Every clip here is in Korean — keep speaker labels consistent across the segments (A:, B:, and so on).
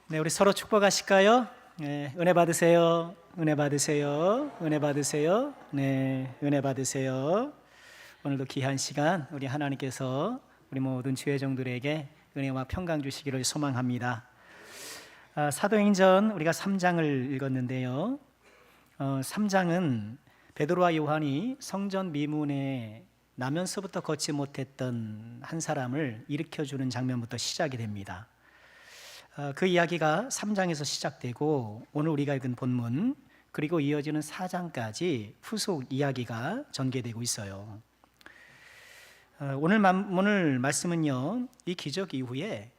A: 네, 우리 서로 축복하실까요? 네, 은혜 받으세요. 은혜 받으세요. 은혜 받으세요. 네, 은혜 받으세요. 오늘도 귀한 시간 우리 하나님께서 우리 모든 주의 종들에게 은혜와 평강 주시기를 소망합니다. 사도행전 우리가 3장을 읽었는데요. 3장은 베드로와 요한이 성전 미문에 나면서부터 걷지 못했던 한 사람을 일으켜주는 장면부터 시작이 됩니다. 그 이야기가 3장에서 시작되고 오늘 우리가 읽은 본문 그리고 이어지는 4장까지 후속 이야기가 전개되고 있어요. 오늘 말씀은요, 이 기적 이후에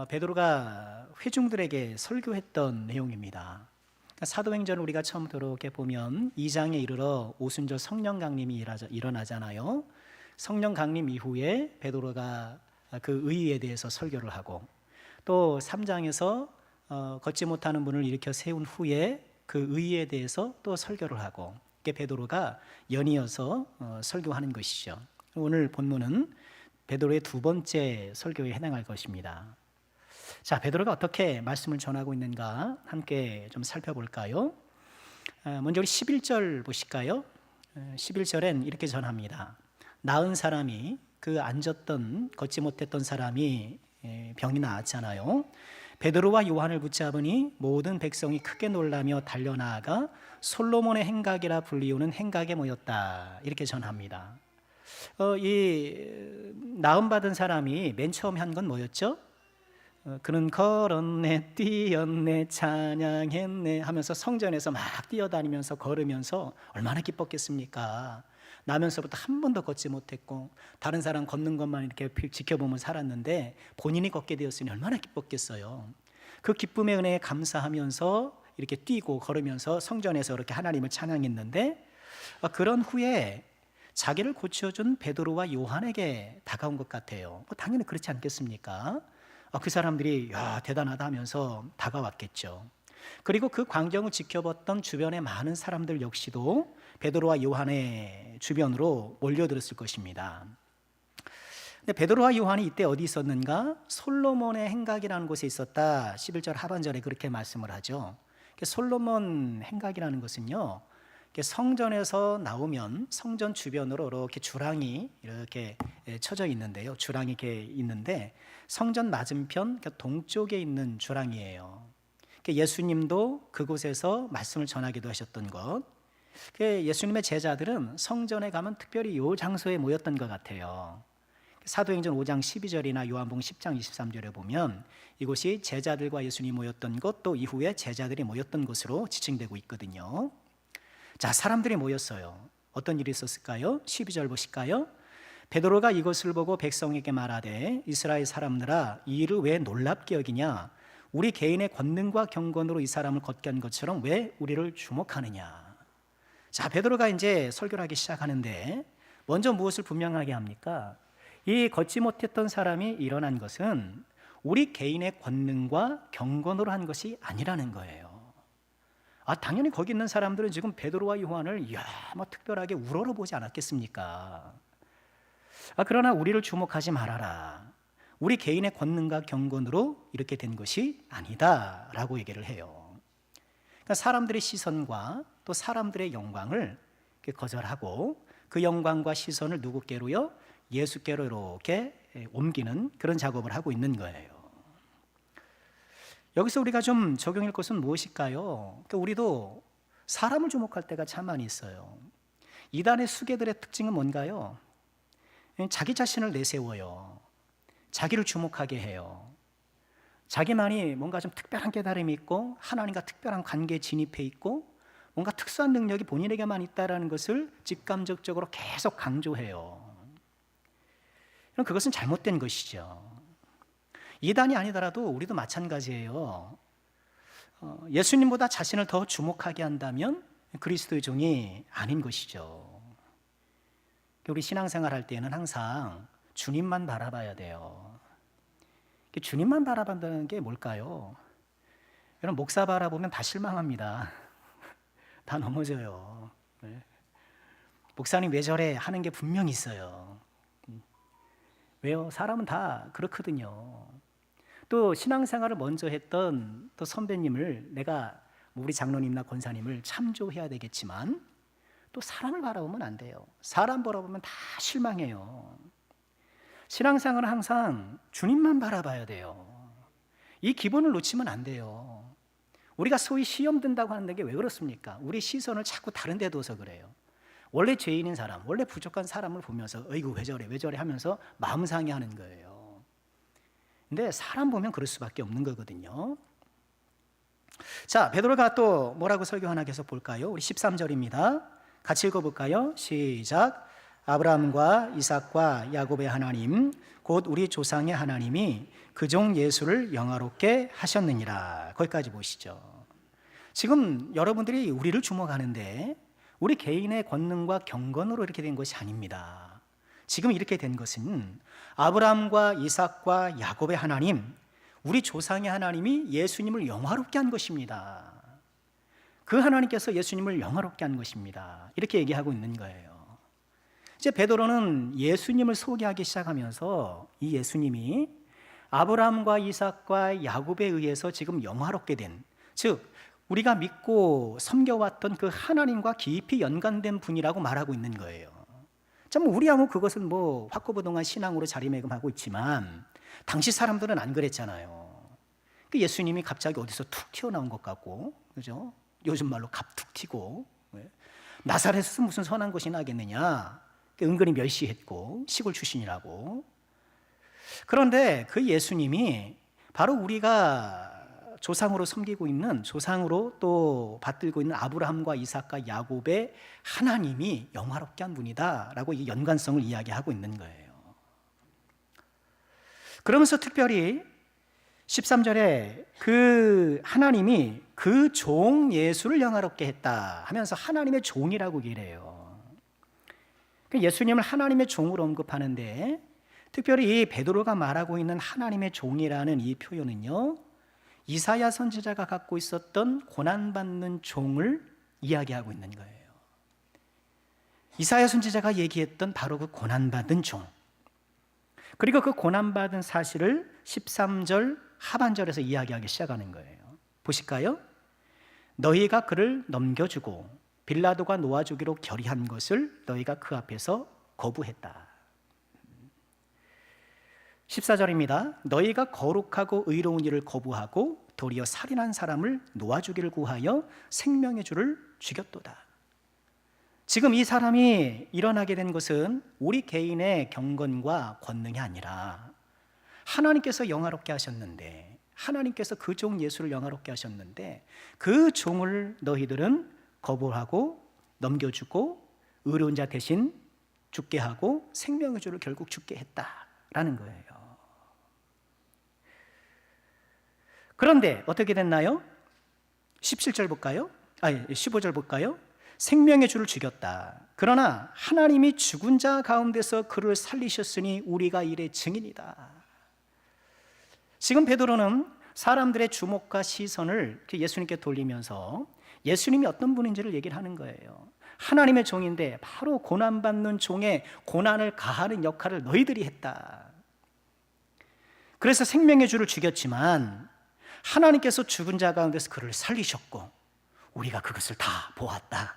A: 베드로가 회중들에게 설교했던 내용입니다. 사도행전을 우리가 처음부터 이렇게 보면 2장에 이르러 오순절 성령 강림이 일어나잖아요. 성령 강림 이후에 베드로가 그 의의에 대해서 설교를 하고 또 3장에서 걷지 못하는 분을 일으켜 세운 후에 그 의의에 대해서 또 설교를 하고 이게 베드로가 연이어서 설교하는 것이죠. 오늘 본문은 베드로의 두 번째 설교에 해당할 것입니다. 자, 베드로가 어떻게 말씀을 전하고 있는가 함께 좀 살펴볼까요? 먼저 우리 11절 보실까요? 11절엔 이렇게 전합니다. 나은 사람이 그 앉았던 걷지 못했던 사람이 병이 나았잖아요. 베드로와 요한을 붙잡으니 모든 백성이 크게 놀라며 달려나아가 솔로몬의 행각이라 불리우는 행각에 모였다. 이렇게 전합니다. 이 나음 받은 사람이 맨 처음에 한 건 뭐였죠? 그는 걸었네, 뛰었네, 찬양했네 하면서 성전에서 막 뛰어다니면서 걸으면서 얼마나 기뻤겠습니까? 나면서부터 한 번도 걷지 못했고 다른 사람 걷는 것만 이렇게 지켜보며 살았는데 본인이 걷게 되었으니 얼마나 기뻤겠어요. 그 기쁨의 은혜에 감사하면서 이렇게 뛰고 걸으면서 성전에서 이렇게 하나님을 찬양했는데 그런 후에 자기를 고쳐준 베드로와 요한에게 다가온 것 같아요. 당연히 그렇지 않겠습니까? 그 사람들이 야, 대단하다 하면서 다가왔겠죠. 그리고 그 광경을 지켜봤던 주변의 많은 사람들 역시도 베드로와 요한의 주변으로 몰려들었을 것입니다. 근데 베드로와 요한이 이때 어디 있었는가? 솔로몬의 행각이라는 곳에 있었다. 11절 하반절에 그렇게 말씀을 하죠. 솔로몬 행각이라는 것은요, 성전에서 나오면 성전 주변으로 이렇게 주랑이 이렇게 쳐져 있는데요. 주랑이 이렇게 있는데 성전 맞은편 동쪽에 있는 주랑이에요. 예수님도 그곳에서 말씀을 전하기도 하셨던 것. 예수님의 제자들은 성전에 가면 특별히 이 장소에 모였던 것 같아요. 사도행전 5장 12절이나 요한복음 10장 23절에 보면 이곳이 제자들과 예수님이 모였던 곳, 또 이후에 제자들이 모였던 곳으로 지칭되고 있거든요. 자, 사람들이 모였어요. 어떤 일이 있었을까요? 12절 보실까요? 베드로가 이것을 보고 백성에게 말하되 이스라엘 사람들아, 이 일을 왜 놀랍게 여기냐? 우리 개인의 권능과 경건으로 이 사람을 걷게 한 것처럼 왜 우리를 주목하느냐? 자, 베드로가 이제 설교를 하기 시작하는데 먼저 무엇을 분명하게 합니까? 이 걷지 못했던 사람이 일어난 것은 우리 개인의 권능과 경건으로 한 것이 아니라는 거예요. 당연히 거기 있는 사람들은 지금 베드로와 요한을 특별하게 우러러 보지 않았겠습니까? 그러나 우리를 주목하지 말아라. 우리 개인의 권능과 경건으로 이렇게 된 것이 아니다 라고 얘기를 해요. 그러니까 사람들의 시선과 또 사람들의 영광을 거절하고 그 영광과 시선을 누구께로요? 예수께로 이렇게 옮기는 그런 작업을 하고 있는 거예요. 여기서 우리가 좀 적용할 것은 무엇일까요? 그러니까 우리도 사람을 주목할 때가 참 많이 있어요. 이단의 수괴들의 특징은 뭔가요? 자기 자신을 내세워요. 자기를 주목하게 해요. 자기만이 뭔가 좀 특별한 깨달음이 있고 하나님과 특별한 관계에 진입해 있고 뭔가 특수한 능력이 본인에게만 있다는 것을 직감적으로 계속 강조해요. 그럼 그것은 잘못된 것이죠. 이단이 아니더라도 우리도 마찬가지예요. 예수님보다 자신을 더 주목하게 한다면 그리스도의 종이 아닌 것이죠. 우리 신앙생활 할 때는 항상 주님만 바라봐야 돼요. 주님만 바라본다는 게 뭘까요? 여러분, 목사 바라보면 다 실망합니다. 다 넘어져요. 목사님 왜 저래 하는 게 분명히 있어요. 왜요? 사람은 다 그렇거든요. 또 신앙생활을 먼저 했던 또 선배님을 내가 우리 장로님이나 권사님을 참조해야 되겠지만 또 사람을 바라보면 안 돼요. 사람 바라보면 다 실망해요. 신앙생활은 항상 주님만 바라봐야 돼요. 이 기본을 놓치면 안 돼요. 우리가 소위 시험 든다고 하는 게 왜 그렇습니까? 우리 시선을 자꾸 다른 데 둬서 그래요. 원래 죄인인 사람, 원래 부족한 사람을 보면서 어이구 왜 저래 왜 저래 하면서 마음 상해하는 거예요. 근데 사람 보면 그럴 수밖에 없는 거거든요. 자, 베드로가 또 뭐라고 설교하나 계속 볼까요? 우리 13절입니다. 같이 읽어볼까요? 시작. 아브라함과 이삭과 야곱의 하나님 곧 우리 조상의 하나님이 그 종 예수를 영화롭게 하셨느니라. 거기까지 보시죠. 지금 여러분들이 우리를 주목하는데 우리 개인의 권능과 경건으로 이렇게 된 것이 아닙니다. 지금 이렇게 된 것은 아브라함과 이삭과 야곱의 하나님, 우리 조상의 하나님이 예수님을 영화롭게 한 것입니다. 그 하나님께서 예수님을 영화롭게 한 것입니다. 이렇게 얘기하고 있는 거예요. 이제 베드로는 예수님을 소개하기 시작하면서 이 예수님이 아브라함과 이삭과 야곱에 의해서 지금 영화롭게 된, 즉 우리가 믿고 섬겨왔던 그 하나님과 깊이 연관된 분이라고 말하고 있는 거예요. 참 우리야 뭐 그것은 뭐 확고부동한 신앙으로 자리매김하고 있지만 당시 사람들은 안 그랬잖아요. 그 예수님이 갑자기 어디서 툭 튀어나온 것 같고, 그죠? 요즘 말로 갑툭 튀고, 나사렛에서 무슨 선한 것이 나겠느냐? 은근히 멸시했고 시골 출신이라고. 그런데 그 예수님이 바로 우리가 조상으로 섬기고 있는, 조상으로 또 받들고 있는 아브라함과 이삭과 야곱의 하나님이 영화롭게 한 분이다라고 이 연관성을 이야기하고 있는 거예요. 그러면서 특별히 13절에 그 하나님이 그 종 예수를 영화롭게 했다 하면서 하나님의 종이라고 얘기해요. 예수님을 하나님의 종으로 언급하는데 특별히 이 베드로가 말하고 있는 하나님의 종이라는 이 표현은요, 이사야 선지자가 갖고 있었던 고난받는 종을 이야기하고 있는 거예요. 이사야 선지자가 얘기했던 바로 그 고난받은 종, 그리고 그 고난받은 사실을 13절 하반절에서 이야기하기 시작하는 거예요. 보실까요? 너희가 그를 넘겨주고 빌라도가 놓아주기로 결의한 것을 너희가 그 앞에서 거부했다. 14절입니다. 너희가 거룩하고 의로운 일을 거부하고 도리어 살인한 사람을 놓아주기를 구하여 생명의 주를 죽였도다. 지금 이 사람이 일어나게 된 것은 우리 개인의 경건과 권능이 아니라 하나님께서 영화롭게 하셨는데, 하나님께서 그 종 예수를 영화롭게 하셨는데 그 종을 너희들은 거부하고 넘겨주고 의로운 자 대신 죽게 하고 생명의 주를 결국 죽게 했다라는 거예요. 그런데 어떻게 됐나요? 17절 볼까요? 15절 볼까요? 생명의 주를 죽였다. 그러나 하나님이 죽은 자 가운데서 그를 살리셨으니 우리가 이의 증인이다. 지금 베드로는 사람들의 주목과 시선을 예수님께 돌리면서 예수님이 어떤 분인지를 얘기를 하는 거예요. 하나님의 종인데 바로 고난받는 종의 고난을 가하는 역할을 너희들이 했다. 그래서 생명의 주를 죽였지만 하나님께서 죽은 자 가운데서 그를 살리셨고 우리가 그것을 다 보았다.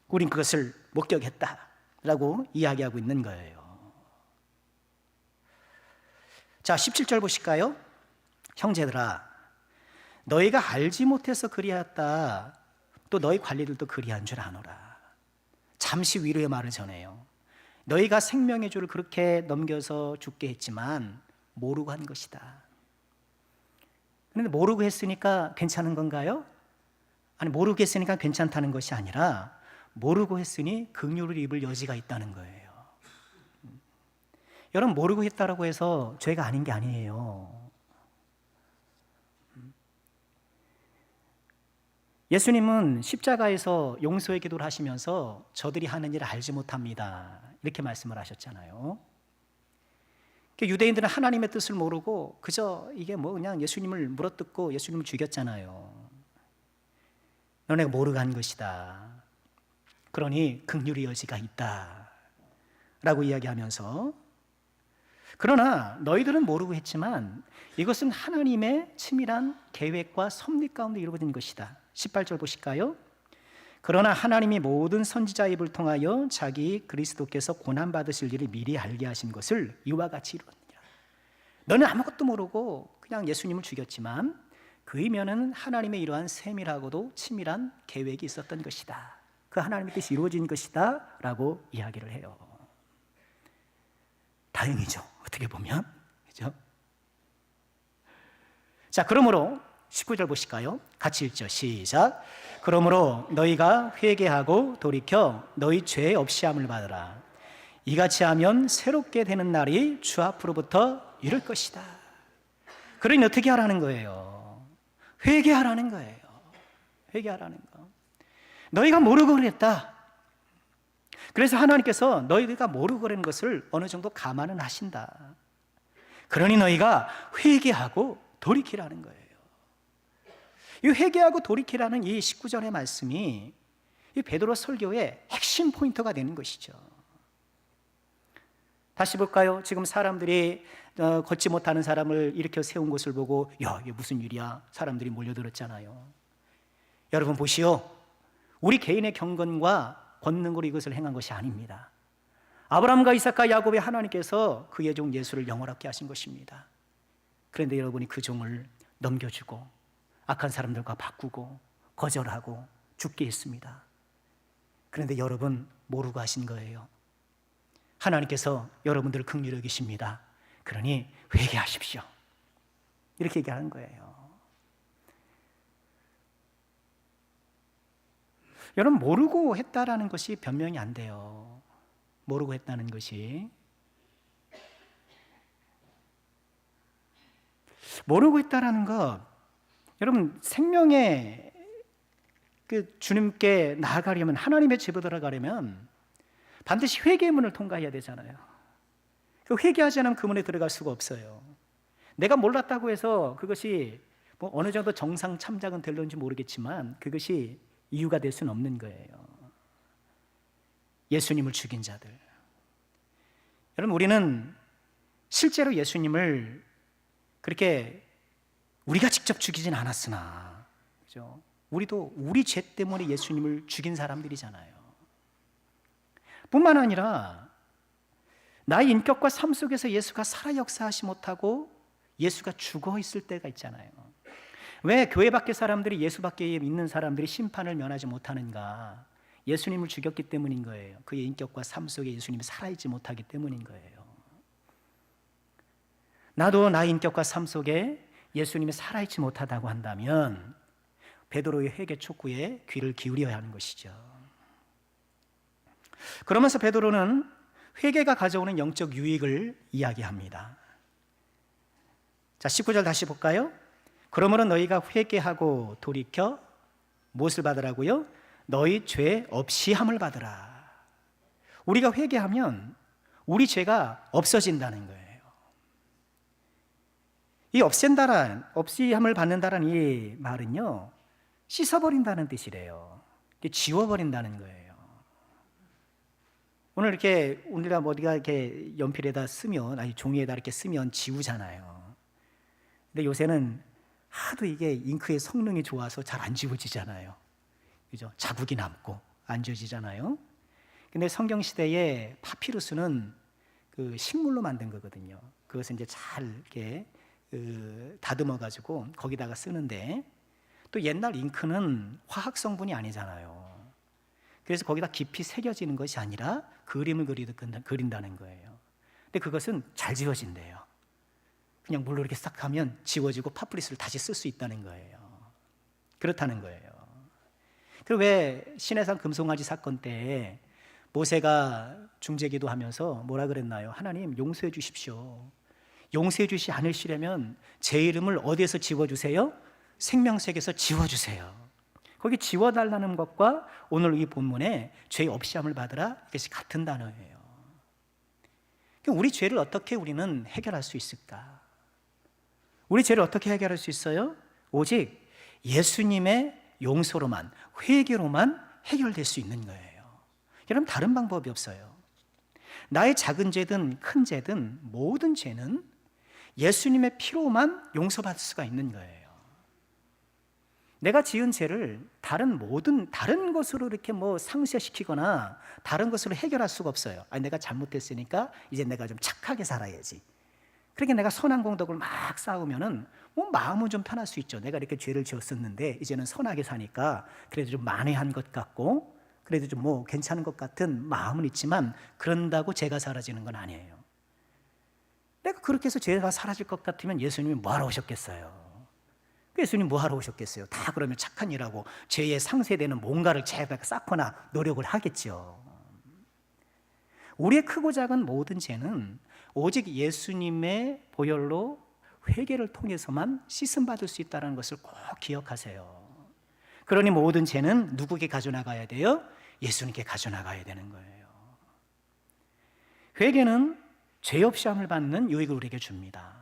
A: 우린 그것을 목격했다 라고 이야기하고 있는 거예요. 자, 17절 보실까요? 형제들아, 너희가 알지 못해서 그리하였다. 또 너희 관리들도 그리한 줄 아노라. 잠시 위로의 말을 전해요. 너희가 생명의 주를 그렇게 넘겨서 죽게 했지만 모르고 한 것이다. 그런데 모르고 했으니까 괜찮은 건가요? 아니, 모르고 했으니까 괜찮다는 것이 아니라 모르고 했으니 긍휼을 입을 여지가 있다는 거예요. 여러분, 모르고 했다라고 해서 죄가 아닌 게 아니에요. 예수님은 십자가에서 용서의 기도를 하시면서 저들이 하는 일을 알지 못합니다. 이렇게 말씀을 하셨잖아요. 유대인들은 하나님의 뜻을 모르고 그저 이게 뭐 그냥 예수님을 물어뜯고 예수님을 죽였잖아요. 너네가 모르고 한 것이다. 그러니 긍휼의 여지가 있다 라고 이야기하면서, 그러나 너희들은 모르고 했지만 이것은 하나님의 치밀한 계획과 섭리 가운데 이루어진 것이다. 18절 보실까요? 그러나 하나님이 모든 선지자 입을 통하여 자기 그리스도께서 고난받으실 일을 미리 알게 하신 것을 이와 같이 이루었느니라. 너는 아무것도 모르고 그냥 예수님을 죽였지만 그 이면은 하나님의 이러한 세밀하고도 치밀한 계획이 있었던 것이다. 그 하나님의 뜻이 이루어진 것이다 라고 이야기를 해요. 다행이죠, 어떻게 보면. 그죠? 자, 그러므로 19절 보실까요? 같이 읽죠. 시작. 그러므로 너희가 회개하고 돌이켜 너희 죄 없이함을 받으라. 이같이 하면 새롭게 되는 날이 주 앞으로부터 이를 것이다. 그러니 어떻게 하라는 거예요? 회개하라는 거예요. 회개하라는 거. 너희가 모르고 그랬다. 그래서 하나님께서 너희가 모르고 그런 것을 어느 정도 감안은 하신다. 그러니 너희가 회개하고 돌이키라는 거예요. 이 회개하고 돌이키라는 이 19절의 말씀이 이 베드로 설교의 핵심 포인트가 되는 것이죠. 다시 볼까요? 지금 사람들이 걷지 못하는 사람을 일으켜 세운 것을 보고 야, 이게 무슨 일이야? 사람들이 몰려들었잖아요. 여러분 보시오. 우리 개인의 경건과 권능으로 이것을 행한 것이 아닙니다. 아브라함과 이삭과 야곱의 하나님께서 그의 종 예수를 영원하게 하신 것입니다. 그런데 여러분이 그 종을 넘겨주고 악한 사람들과 바꾸고 거절하고 죽게 했습니다. 그런데 여러분 모르고 하신 거예요. 하나님께서 여러분들을 긍휼히 여기십니다. 그러니 회개하십시오. 이렇게 얘기하는 거예요. 여러분 모르고 했다라는 것이 변명이 안 돼요. 모르고 했다는 것이. 모르고 했다라는 것, 여러분 생명의 그 주님께 나아가려면, 하나님의 집에 들어가려면 반드시 회개의 문을 통과해야 되잖아요. 그 회개하지 않으면 그 문에 들어갈 수가 없어요. 내가 몰랐다고 해서 그것이 뭐 어느 정도 정상 참작은 될런지 모르겠지만 그것이 이유가 될 수는 없는 거예요. 예수님을 죽인 자들. 여러분 우리는 실제로 예수님을 그렇게 우리가 직접 죽이진 않았으나, 그죠? 우리도 우리 죄 때문에 예수님을 죽인 사람들이잖아요. 뿐만 아니라 나의 인격과 삶 속에서 예수가 살아 역사하지 못하고 예수가 죽어 있을 때가 있잖아요. 왜 교회 밖의 사람들이, 예수 밖에 있는 사람들이 심판을 면하지 못하는가? 예수님을 죽였기 때문인 거예요. 그의 인격과 삶 속에 예수님이 살아있지 못하기 때문인 거예요. 나도 나의 인격과 삶 속에 예수님이 살아있지 못하다고 한다면 베드로의 회개 촉구에 귀를 기울여야 하는 것이죠. 그러면서 베드로는 회개가 가져오는 영적 유익을 이야기합니다. 자, 19절 다시 볼까요? 그러므로 너희가 회개하고 돌이켜 무엇을 받으라고요? 너희 죄 없이 함을 받으라. 우리가 회개하면 우리 죄가 없어진다는 거예요. 이 없이 함을 받는다는 이 말은요, 씻어버린다는 뜻이래요. 지워버린다는 거예요. 오늘 이렇게 우리가 어디가 이렇게 연필에다 쓰면, 아니 종이에다 이렇게 쓰면 지우잖아요. 근데 요새는 하도 이게 잉크의 성능이 좋아서 잘 안 지워지잖아요. 그죠? 자국이 남고 안 지워지잖아요. 근데 성경 시대에 파피루스는 그 식물로 만든 거거든요. 그것을 이제 잘 이렇게 다듬어 가지고 거기다가 쓰는데, 또 옛날 잉크는 화학 성분이 아니잖아요. 그래서 거기다 깊이 새겨지는 것이 아니라 그림을 그린다는 거예요. 근데 그것은 잘 지워진대요. 그냥 물로 이렇게 싹 하면 지워지고 파피루스를 다시 쓸 수 있다는 거예요. 그렇다는 거예요. 그리고 왜 시내산 금송아지 사건 때 모세가 중재기도 하면서 뭐라 그랬나요? 하나님 용서해 주십시오. 용서해 주시 않으시려면 제 이름을 어디에서 지워주세요? 생명책에서 지워주세요. 거기 지워달라는 것과 오늘 이 본문에 죄 없이 함을 받으라, 이것이 같은 단어예요. 우리 죄를 어떻게 우리는 해결할 수 있을까? 우리 죄를 어떻게 해결할 수 있어요? 오직 예수님의 용서로만, 회개로만 해결될 수 있는 거예요. 여러분 다른 방법이 없어요. 나의 작은 죄든 큰 죄든 모든 죄는 예수님의 피로만 용서받을 수가 있는 거예요. 내가 지은 죄를 다른 것으로 이렇게 상쇄시키거나 다른 것으로 해결할 수가 없어요. 내가 잘못했으니까 이제 내가 좀 착하게 살아야지. 그렇게 내가 선한 공덕을 막 쌓으면은 마음은 좀 편할 수 있죠. 내가 이렇게 죄를 지었었는데 이제는 선하게 사니까 그래도 좀 만회한 것 같고 그래도 좀 괜찮은 것 같은 마음은 있지만 그런다고 죄가 사라지는 건 아니에요. 내가 그렇게 해서 죄가 사라질 것 같으면 예수님이 뭐하러 오셨겠어요? 예수님 뭐하러 오셨겠어요? 다 그러면 착한 일하고 죄에 상쇄되는 뭔가를 제가 쌓거나 노력을 하겠죠. 우리의 크고 작은 모든 죄는 오직 예수님의 보혈로 회개를 통해서만 씻음받을 수 있다는 것을 꼭 기억하세요. 그러니 모든 죄는 누구에게 가져나가야 돼요? 예수님께 가져나가야 되는 거예요. 회개는 죄 없이 함을 받는 유익을 우리에게 줍니다.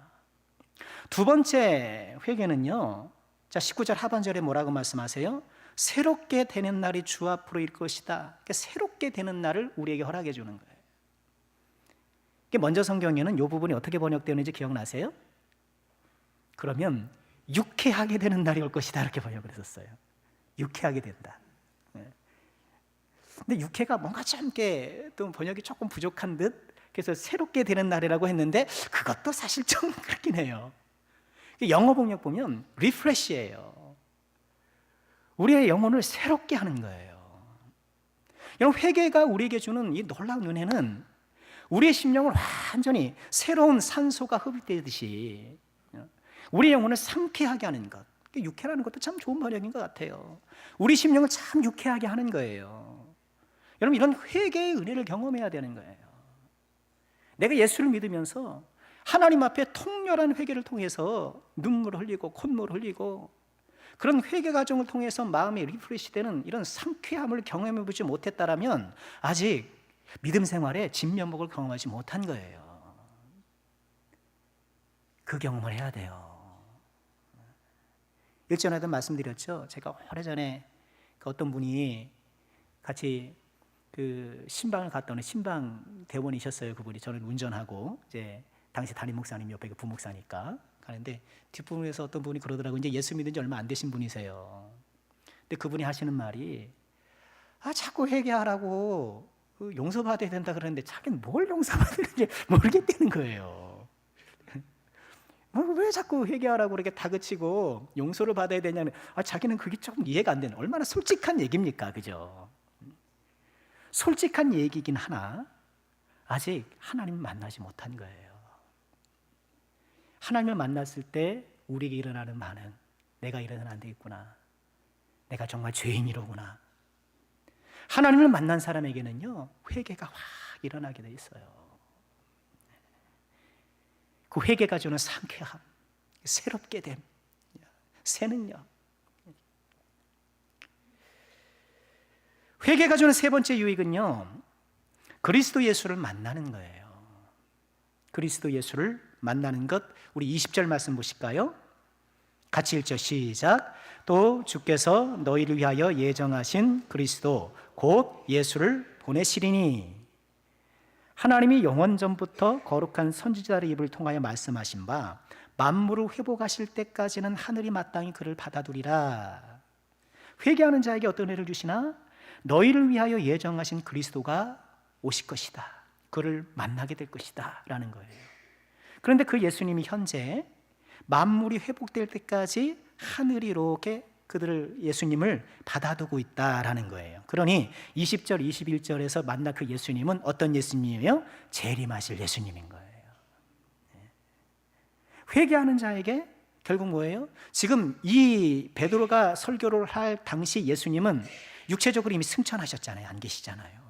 A: 두 번째 회개는요, 자 19절 하반절에 뭐라고 말씀하세요? 새롭게 되는 날이 주 앞으로 일 것이다. 그러니까 새롭게 되는 날을 우리에게 허락해 주는 거예요. 먼저 성경에는 이 부분이 어떻게 번역되는지 기억나세요? 그러면 유쾌하게 되는 날이 올 것이다 이렇게 번역을 했었어요. 유쾌하게 된다. 근데 유쾌가 뭔가 좀 이렇게 또 번역이 조금 부족한 듯, 그래서 새롭게 되는 날이라고 했는데 그것도 사실 좀 그렇긴 해요. 영어 번역 보면 리프레시예요. 우리의 영혼을 새롭게 하는 거예요. 여러분, 회개가 우리에게 주는 이 놀라운 은혜는 우리의 심령을 완전히 새로운 산소가 흡입되듯이 우리의 영혼을 상쾌하게 하는 것. 유쾌라는 것도 참 좋은 번역인 것 같아요. 우리 심령을 참 유쾌하게 하는 거예요. 여러분, 이런 회개의 은혜를 경험해야 되는 거예요. 내가 예수를 믿으면서 하나님 앞에 통렬한 회개를 통해서 눈물을 흘리고 콧물을 흘리고 그런 회개 과정을 통해서 마음이 리프레시되는 이런 상쾌함을 경험해보지 못했다라면 아직 믿음 생활에 진면목을 경험하지 못한 거예요. 그 경험을 해야 돼요. 일전에도 말씀드렸죠. 제가 오래전에 어떤 분이 같이 신방을 갔더니 신방 대원이셨어요. 그분이 저는 운전하고 이제 당시 담임 목사님 옆에 부목사니까 가는데 뒷부분에서 어떤 분이 그러더라고요. 이제 예수 믿은 지 얼마 안 되신 분이세요. 근데 그분이 하시는 말이 자꾸 회개하라고 용서받아야 된다 그러는데 자기는 뭘 용서받는지 모르겠다는 거예요. 왜 자꾸 회개하라고 그렇게 다그치고 용서를 받아야 되냐면 자기는 그게 조금 이해가 안 되는, 얼마나 솔직한 얘기입니까? 그죠? 솔직한 얘기긴 하나 아직 하나님을 만나지 못한 거예요. 하나님을 만났을 때 우리에게 일어나는 반응, 내가 이러면 안 되겠구나, 내가 정말 죄인이로구나. 하나님을 만난 사람에게는요 회개가 확 일어나게 돼 있어요. 그 회개가 주는 상쾌함, 새롭게 됨, 새 능력. 회개가 주는 세 번째 유익은요 그리스도 예수를 만나는 거예요. 그리스도 예수를 만나는 것. 우리 20절 말씀 보실까요? 같이 읽죠. 시작. 또 주께서 너희를 위하여 예정하신 그리스도 곧 예수를 보내시리니 하나님이 영원 전부터 거룩한 선지자의 입을 통하여 말씀하신 바 만물을 회복하실 때까지는 하늘이 마땅히 그를 받아두리라. 회개하는 자에게 어떤 은혜를 주시나? 너희를 위하여 예정하신 그리스도가 오실 것이다. 그를 만나게 될 것이다 라는 거예요. 그런데 그 예수님이 현재 만물이 회복될 때까지 하늘이 이렇게 그들을, 예수님을 받아두고 있다라는 거예요. 그러니 20절 21절에서 만나 그 예수님은 어떤 예수님이에요? 재림하실 예수님인 거예요. 회개하는 자에게 결국 뭐예요? 지금 이 베드로가 설교를 할 당시 예수님은 육체적으로 이미 승천하셨잖아요. 안 계시잖아요.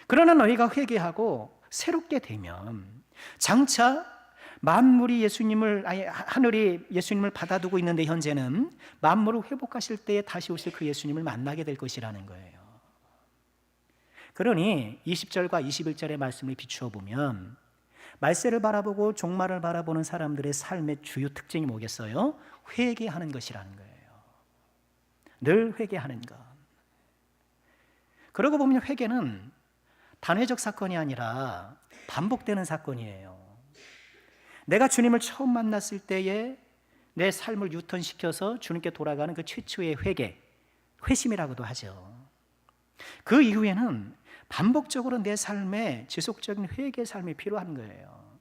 A: 그러나 너희가 회개하고 새롭게 되면 장차 만물이 예수님을, 하늘이 예수님을 받아두고 있는데 현재는 만물을 회복하실 때에 다시 오실 그 예수님을 만나게 될 것이라는 거예요. 그러니 20절과 21절의 말씀을 비추어 보면 말세를 바라보고 종말을 바라보는 사람들의 삶의 주요 특징이 뭐겠어요? 회개하는 것이라는 거예요. 늘 회개하는 것. 그러고 보면 회개는 단회적 사건이 아니라 반복되는 사건이에요. 내가 주님을 처음 만났을 때에 내 삶을 유턴시켜서 주님께 돌아가는 그 최초의 회심이라고도 하죠. 그 이후에는 반복적으로 내 삶에 지속적인 회개의 삶이 필요한 거예요.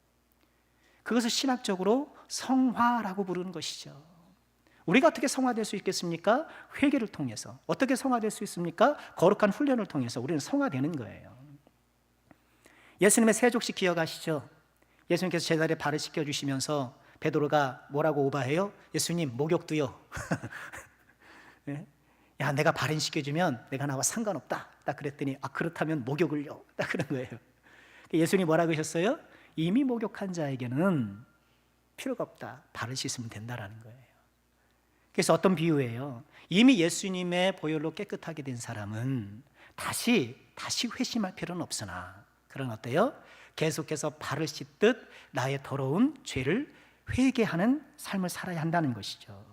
A: 그것을 신학적으로 성화라고 부르는 것이죠. 우리가 어떻게 성화될 수 있겠습니까? 회개를 통해서. 어떻게 성화될 수 있습니까? 거룩한 훈련을 통해서 우리는 성화되는 거예요. 예수님의 세족식 기억하시죠? 예수님께서 제자리에 발을 씻겨주시면서 베드로가 뭐라고 오바해요? 예수님 목욕도요. 야, 내가 발을 씻겨주면 내가 나와 상관없다. 딱 그랬더니 그렇다면 목욕을요. 딱 그런 거예요. 예수님이 뭐라고 하셨어요? 이미 목욕한 자에게는 필요가 없다. 발을 씻으면 된다라는 거예요. 그래서 어떤 비유예요? 이미 예수님의 보혈로 깨끗하게 된 사람은 다시 회심할 필요는 없으나, 그런 어때요? 계속해서 발을 씻듯 나의 더러운 죄를 회개하는 삶을 살아야 한다는 것이죠.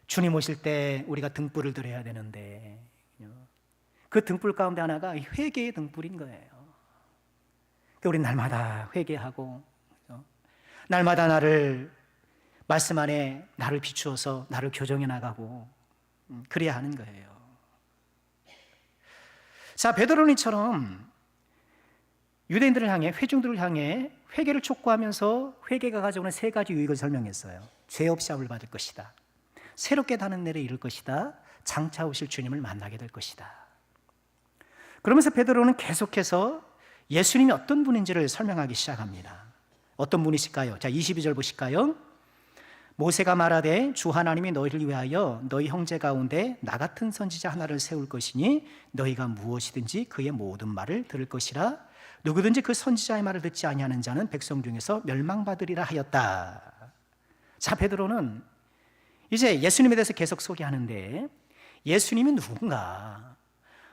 A: 주님 오실 때 우리가 등불을 들여야 되는데 그 등불 가운데 하나가 회개의 등불인 거예요. 우리 날마다 회개하고 날마다 나를 말씀 안에 나를 비추어서 나를 교정해 나가고 그래야 하는 거예요. 자, 베드로니처럼 유대인들을 향해, 회중들을 향해 회개를 촉구하면서 회개가 가져오는 세 가지 유익을 설명했어요. 죄 없이 함을 받을 것이다. 새롭게 다는 날에 이를 것이다. 장차 오실 주님을 만나게 될 것이다. 그러면서 베드로는 계속해서 예수님이 어떤 분인지를 설명하기 시작합니다. 어떤 분이실까요? 자, 22절 보실까요? 모세가 말하되 주 하나님이 너희를 위하여 너희 형제 가운데 나 같은 선지자 하나를 세울 것이니 너희가 무엇이든지 그의 모든 말을 들을 것이라. 누구든지 그 선지자의 말을 듣지 아니하는 자는 백성 중에서 멸망받으리라 하였다. 자, 베드로는 이제 예수님에 대해서 계속 소개하는데 예수님이 누군가?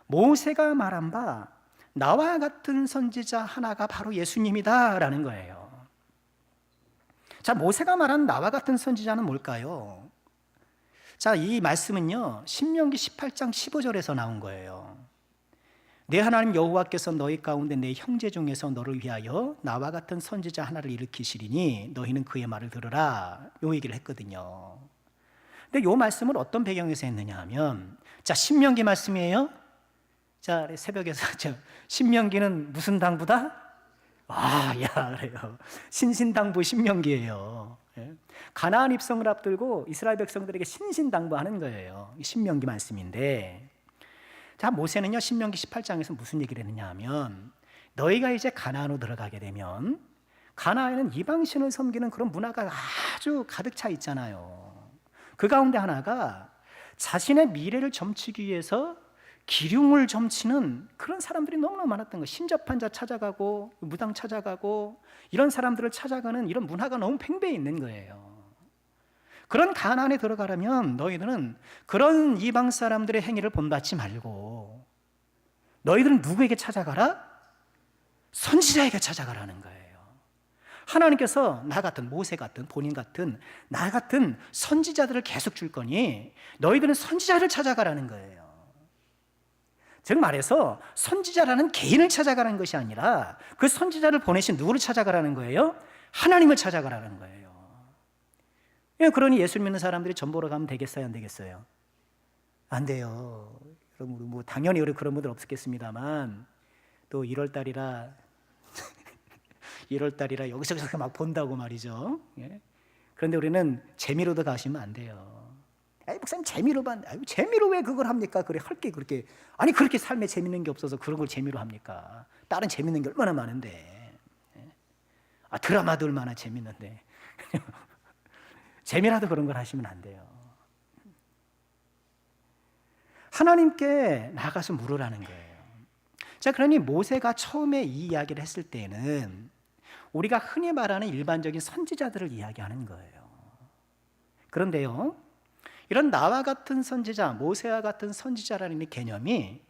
A: 모세가 말한 바 나와 같은 선지자 하나가 바로 예수님이다라는 거예요. 자, 모세가 말한 나와 같은 선지자는 뭘까요? 자, 이 말씀은요, 신명기 18장 15절에서 나온 거예요. 내 하나님 여호와께서 너희 가운데 내 형제 중에서 너를 위하여 나와 같은 선지자 하나를 일으키시리니 너희는 그의 말을 들으라. 요 얘기를 했거든요. 근데 요 말씀을 어떤 배경에서 했느냐 하면, 자, 신명기 말씀이에요. 자, 새벽에서 신명기는 무슨 당부다? 그래요. 신신당부 신명기예요. 가나안 입성을 앞두고 이스라엘 백성들에게 신신당부하는 거예요. 신명기 말씀인데, 자, 모세는요 신명기 18장에서 무슨 얘기를 했느냐 하면, 너희가 이제 가나안으로 들어가게 되면 가나안에는 이방신을 섬기는 그런 문화가 아주 가득 차 있잖아요. 그 가운데 하나가 자신의 미래를 점치기 위해서 기륭을 점치는 그런 사람들이 너무나 많았던 거예요. 신접한 자 찾아가고 무당 찾아가고 이런 사람들을 찾아가는 이런 문화가 너무 팽배해 있는 거예요. 그런 가나안에 들어가려면 너희들은 그런 이방 사람들의 행위를 본받지 말고 너희들은 누구에게 찾아가라? 선지자에게 찾아가라는 거예요. 하나님께서 나 같은, 모세 같은, 본인 같은, 나 같은 선지자들을 계속 줄 거니 너희들은 선지자를 찾아가라는 거예요. 즉 말해서 선지자라는 개인을 찾아가라는 것이 아니라 그 선지자를 보내신 누구를 찾아가라는 거예요? 하나님을 찾아가라는 거예요. 그러니 예수 믿는 사람들이 전 보러 가면 되겠어요, 안 되겠어요? 안 돼요. 여러분, 뭐 당연히 그런 분들 없겠습니다만 또 1월 달이라 1월 달이라 여기저기서 막 본다고 말이죠. 그런데 우리는 재미로도 가시면 안 돼요. 목사님 재미로 왜 그걸 합니까? 그래, 할 게 그렇게, 아니 그렇게 삶에 재밌는 게 없어서 그런 걸 재미로 합니까? 다른 재밌는 게 얼마나 많은데. 드라마도 얼마나 재밌는데. 재미라도 그런 걸 하시면 안 돼요. 하나님께 나가서 물으라는 거예요. 자, 그러니 모세가 처음에 이 이야기를 했을 때는 우리가 흔히 말하는 일반적인 선지자들을 이야기하는 거예요. 그런데요, 이런 나와 같은 선지자, 모세와 같은 선지자라는 이 개념이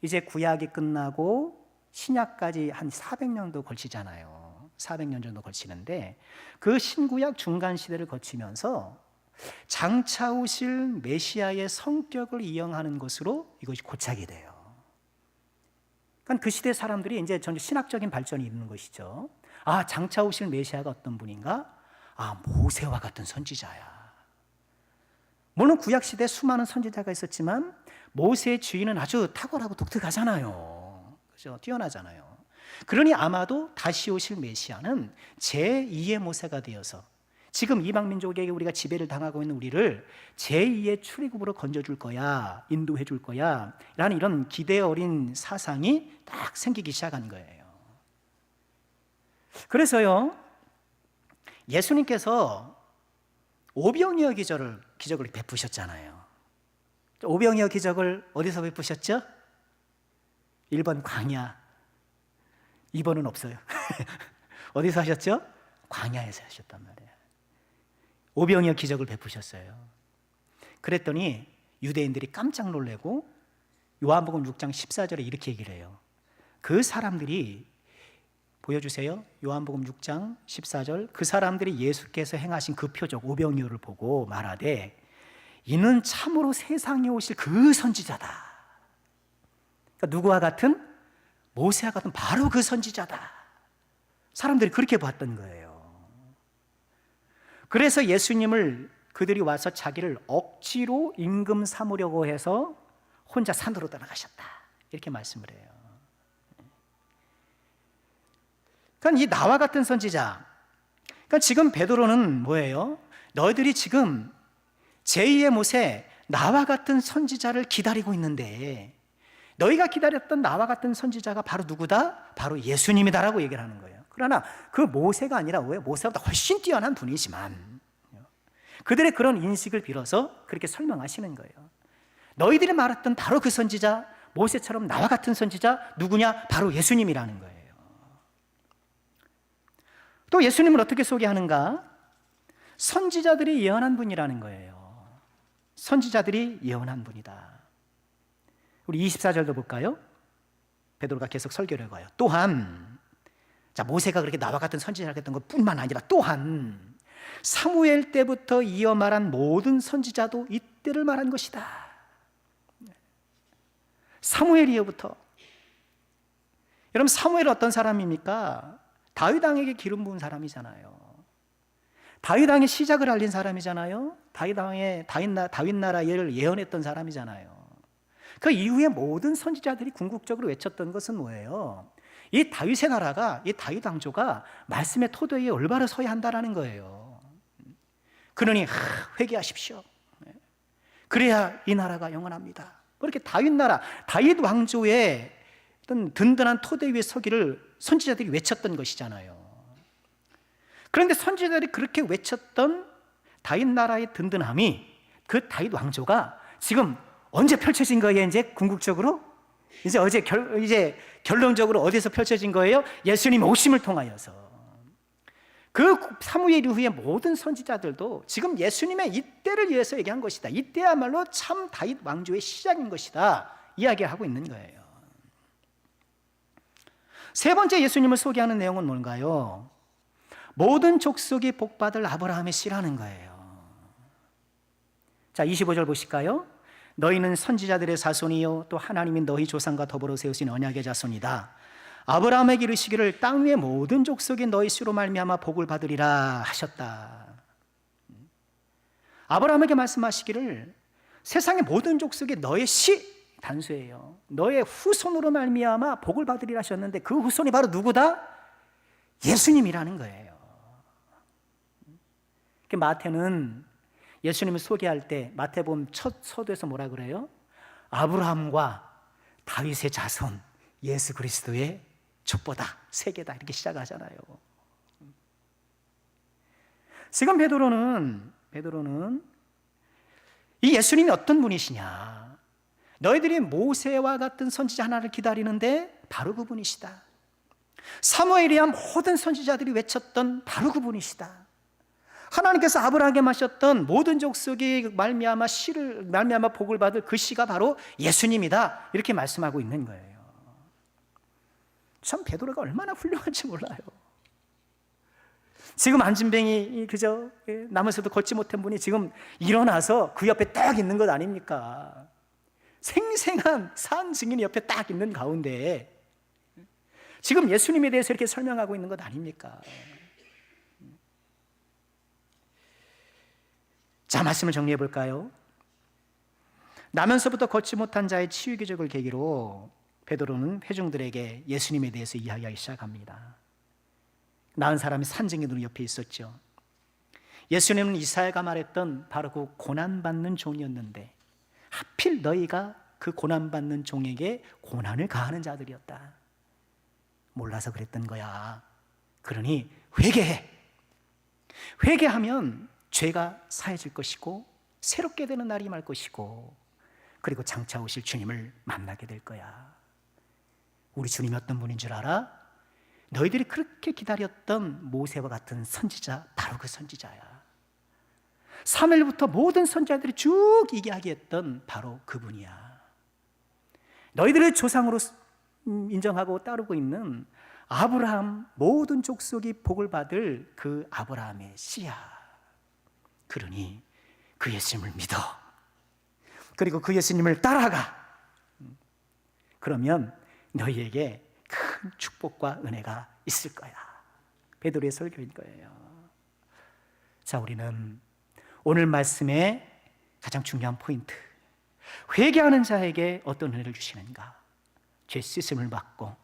A: 이제 구약이 끝나고 신약까지 한 400년도 걸치잖아요. 400년 정도 걸치는데 그 신구약 중간 시대를 거치면서 장차 오실 메시아의 성격을 이용하는 것으로 이것이 고착이 돼요. 그러니까 그 시대 사람들이 이제 전 신학적인 발전이 있는 것이죠. 아, 장차 오실 메시아가 어떤 분인가? 아, 모세와 같은 선지자야. 물론 구약 시대에 수많은 선지자가 있었지만 모세의 지위는 아주 탁월하고 독특하잖아요. 그죠? 뛰어나잖아요. 그러니 아마도 다시 오실 메시아는 제2의 모세가 되어서 지금 이방 민족에게 우리가 지배를 당하고 있는 우리를 제2의 출애굽으로 건져줄 거야, 인도해 줄 거야 라는 이런 기대 어린 사상이 딱 생기기 시작한 거예요. 그래서요, 예수님께서 오병이어 기적을 베푸셨잖아요. 오병이어 기적을 어디서 베푸셨죠? 1번 광야, 2번은 없어요. 어디서 하셨죠? 광야에서 하셨단 말이에요. 오병이어 기적을 베푸셨어요. 그랬더니 유대인들이 깜짝 놀래고 요한복음 6장 14절에 이렇게 얘기를 해요. 그 사람들이, 보여주세요. 요한복음 6장 14절. 그 사람들이 예수께서 행하신 그 표적 오병이어를 보고 말하되 이는 참으로 세상에 오실 그 선지자다. 그러니까 누구와 같은? 모세와 같은 바로 그 선지자다. 사람들이 그렇게 봤던 거예요. 그래서 예수님을 그들이 와서 자기를 억지로 임금 삼으려고 해서 혼자 산으로 떠나가셨다. 이렇게 말씀을 해요. 그러니까 이 나와 같은 선지자, 그러니까 지금 베드로는 뭐예요? 너희들이 지금 제2의 모세, 나와 같은 선지자를 기다리고 있는데 너희가 기다렸던 나와 같은 선지자가 바로 누구다? 바로 예수님이다라고 얘기를 하는 거예요. 그러나 그 모세가 아니라 왜? 모세보다 훨씬 뛰어난 분이지만 그들의 그런 인식을 빌어서 그렇게 설명하시는 거예요. 너희들이 말했던 바로 그 선지자, 모세처럼 나와 같은 선지자 누구냐? 바로 예수님이라는 거예요. 또 예수님을 어떻게 소개하는가? 선지자들이 예언한 분이라는 거예요. 선지자들이 예언한 분이다. 우리 24절도 볼까요? 베드로가 계속 설교를 해요. 또한, 자, 모세가 그렇게 나와 같은 선지자를 했던 것 뿐만 아니라 또한 사무엘 때부터 이어 말한 모든 선지자도 이때를 말한 것이다. 사무엘 이후부터. 여러분, 사무엘은 어떤 사람입니까? 다윗 왕에게 기름 부은 사람이잖아요. 다윗 왕의 시작을 알린 사람이잖아요. 다윗 나라를 예언했던 사람이잖아요. 그 이후에 모든 선지자들이 궁극적으로 외쳤던 것은 뭐예요? 이 다윗의 나라가, 이 다윗 왕조가 말씀의 토대 위에 올바로 서야 한다라는 거예요. 그러니 회개하십시오. 그래야 이 나라가 영원합니다. 그렇게 다윗 나라, 다윗 왕조의 어떤 든든한 토대 위에 서기를 선지자들이 외쳤던 것이잖아요. 그런데 선지자들이 그렇게 외쳤던 다윗 나라의 든든함이, 그 다윗 왕조가 지금 언제 펼쳐진 거예요? 이제 궁극적으로? 이제 결론적으로 어디서 펼쳐진 거예요? 예수님 오심을 통하여서. 그 사무엘 이후의 모든 선지자들도 지금 예수님의 이때를 위해서 얘기한 것이다. 이때야말로 참 다윗 왕조의 시작인 것이다. 이야기하고 있는 거예요. 세 번째 예수님을 소개하는 내용은 뭔가요? 모든 족속이 복받을 아브라함의 씨라는 거예요. 자, 25절 보실까요? 너희는 선지자들의 자손이요 또 하나님이 너희 조상과 더불어 세우신 언약의 자손이다. 아브라함에게 이르시기를 땅 위의 모든 족속이 너희 씨로 말미암아 복을 받으리라 하셨다. 아브라함에게 말씀하시기를 세상의 모든 족속이 너의 씨, 단수예요. 너의 후손으로 말미암아 복을 받으리라 하셨는데 그 후손이 바로 누구다? 예수님이라는 거예요. 마태는 예수님을 소개할 때 마태복음 첫 서두에서 뭐라 그래요? 아브라함과 다윗의 자손 예수 그리스도의 족보다, 세계다 이렇게 시작하잖아요. 지금 베드로는 이 예수님이 어떤 분이시냐? 너희들이 모세와 같은 선지자 하나를 기다리는데 바로 그분이시다. 사무엘이야 모든 선지자들이 외쳤던 바로 그분이시다. 하나님께서 아브라함에게 마셨던 모든 족속이 말미암아 복을 받을 그 씨가 바로 예수님이다. 이렇게 말씀하고 있는 거예요. 참 베드로가 얼마나 훌륭한지 몰라요. 지금 안진뱅이 그저 남에서도 걷지 못한 분이 지금 일어나서 그 옆에 딱 있는 것 아닙니까? 생생한 산 증인이 옆에 딱 있는 가운데 지금 예수님에 대해서 이렇게 설명하고 있는 것 아닙니까? 자, 말씀을 정리해 볼까요? 나면서부터 걷지 못한 자의 치유 기적을 계기로 베드로는 회중들에게 예수님에 대해서 이야기하기 시작합니다. 나은 사람이 산증인 눈 옆에 있었죠. 예수님은 이사야가 말했던 바로 그 고난받는 종이었는데 하필 너희가 그 고난받는 종에게 고난을 가하는 자들이었다. 몰라서 그랬던 거야. 그러니 회개해. 회개하면 죄가 사해질 것이고 새롭게 되는 날이 임할 것이고 그리고 장차 오실 주님을 만나게 될 거야. 우리 주님이 어떤 분인 줄 알아? 너희들이 그렇게 기다렸던 모세와 같은 선지자, 바로 그 선지자야. 사무엘부터 모든 선지자들이 쭉 이야기했던 바로 그분이야. 너희들의 조상으로 인정하고 따르고 있는 아브라함 모든 족속이 복을 받을 그 아브라함의 씨야. 그러니 그 예수님을 믿어. 그리고 그 예수님을 따라가. 그러면 너희에게 큰 축복과 은혜가 있을 거야. 베드로의 설교인 거예요. 자, 우리는 오늘 말씀의 가장 중요한 포인트, 회개하는 자에게 어떤 은혜를 주시는가? 죄 씻음을 받고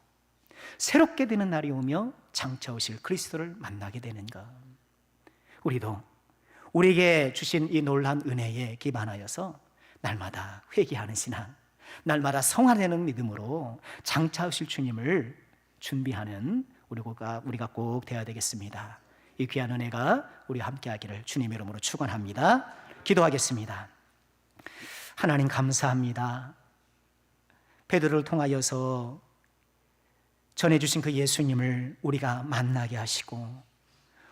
A: 새롭게 되는 날이 오며 장차 오실 그리스도를 만나게 되는 것. 우리도 우리에게 주신 이 놀라운 은혜에 기반하여서 날마다 회개하는 신앙, 날마다 성화되는 믿음으로 장차 오실 주님을 준비하는 우리가 꼭 되어야 되겠습니다. 이 귀한 은혜가 우리와 함께하기를 주님의 이름으로 축원합니다. 기도하겠습니다. 하나님 감사합니다. 베드로를 통하여서 전해주신 그 예수님을 우리가 만나게 하시고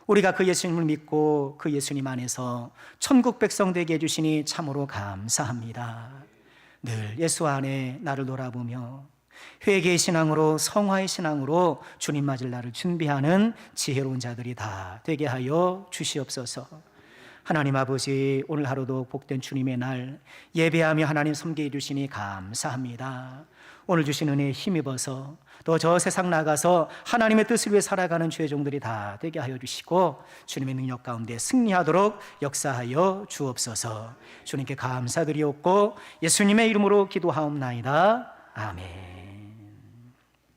A: 우리가 그 예수님을 믿고 그 예수님 안에서 천국 백성 되게 해주시니 참으로 감사합니다. 늘 예수 안에 나를 돌아보며 회개의 신앙으로 성화의 신앙으로 주님 맞을 날을 준비하는 지혜로운 자들이 다 되게 하여 주시옵소서. 하나님 아버지, 오늘 하루도 복된 주님의 날 예배하며 하나님 섬기게 해주시니 감사합니다. 오늘 주신 은혜에 힘입어서 또 저 세상 나가서 하나님의 뜻을 위해 살아가는 주의 종들이 다 되게 하여 주시고 주님의 능력 가운데 승리하도록 역사하여 주옵소서. 주님께 감사드리옵고 예수님의 이름으로 기도하옵나이다. 아멘.